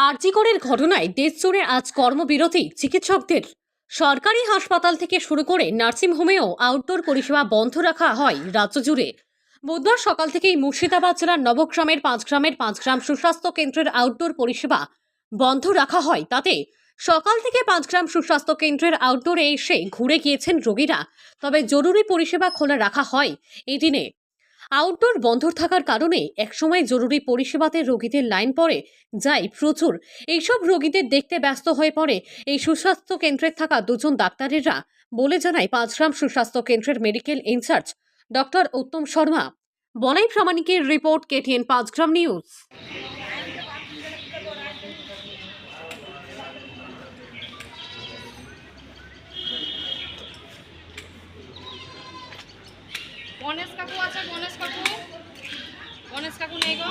আরজি করের ঘটনায় দেশজুড়ে আজ কর্মবিরতি চিকিৎসকদের। সরকারি হাসপাতাল থেকে শুরু করে নার্সিংহোমেও আউটডোর পরিষেবা বন্ধ রাখা হয় রাজ্য জুড়ে। বুধবার সকাল থেকেই মুর্শিদাবাদ জেলার নবগ্রামের 5 গ্রাম সুস্বাস্থ্য কেন্দ্রের আউটডোর পরিষেবা বন্ধ রাখা হয়। তাতে সকাল থেকে 5 গ্রাম সুস্বাস্থ্য কেন্দ্রের আউটডোরে এসে ঘুরে গিয়েছেন রোগীরা। তবে জরুরি পরিষেবা খোলা রাখা হয় এই দিনে। আউটডোর বন্ধ থাকার কারণে একসময় জরুরি পরিষেবাতে রোগীদের লাইন পড়ে যায় প্রচুর। এইসব রোগীদের দেখতে ব্যস্ত হয়ে পড়ে এই সুস্বাস্থ্য কেন্দ্রে থাকা দুজন ডাক্তারেরা বলে জানায় 5 গ্রাম সুস্বাস্থ্য কেন্দ্রের মেডিকেল ইনচার্জ ডক্টর উত্তম শর্মা। বনাই প্রামাণিকের রিপোর্ট, KTN 5 গ্রাম নিউজ। গণেশ কাকু আছে, গণেশ কাকু নেই গো।